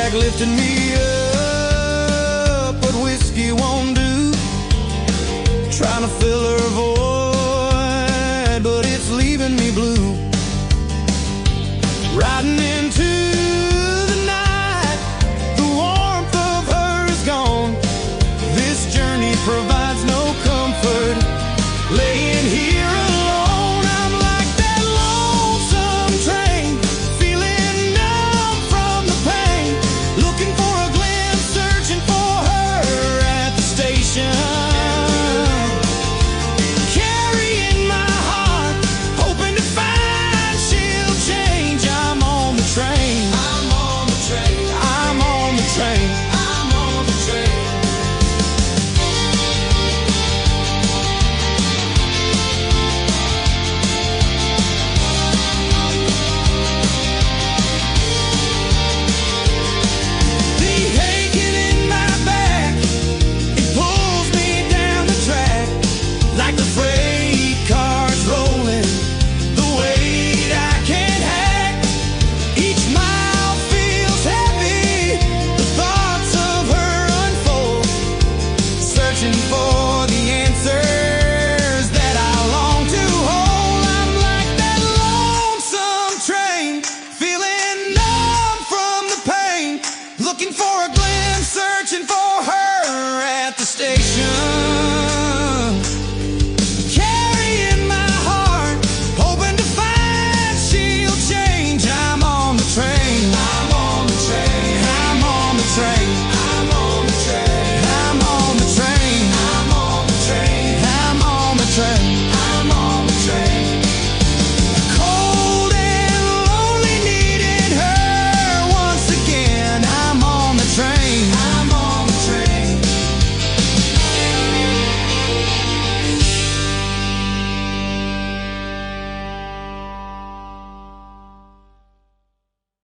cognac lifted me up, but whiskey won't do. Trying to fill her void, but it's leaving me blue. Riding into the night, the warmth of her is gone. This journey provides no comfort. Laying here alone, I'm like that lonesome train, feeling numb from the pain, looking for a glimpse, searching for her at the station. Carrying my heart, hoping to find she'll change. I'm on the train. I'm on the train. I'm on the train. I'm on the train. Like the freight cars rolling, the weight I can't hack. Each mile feels heavy, the thoughts of her unfold, searching for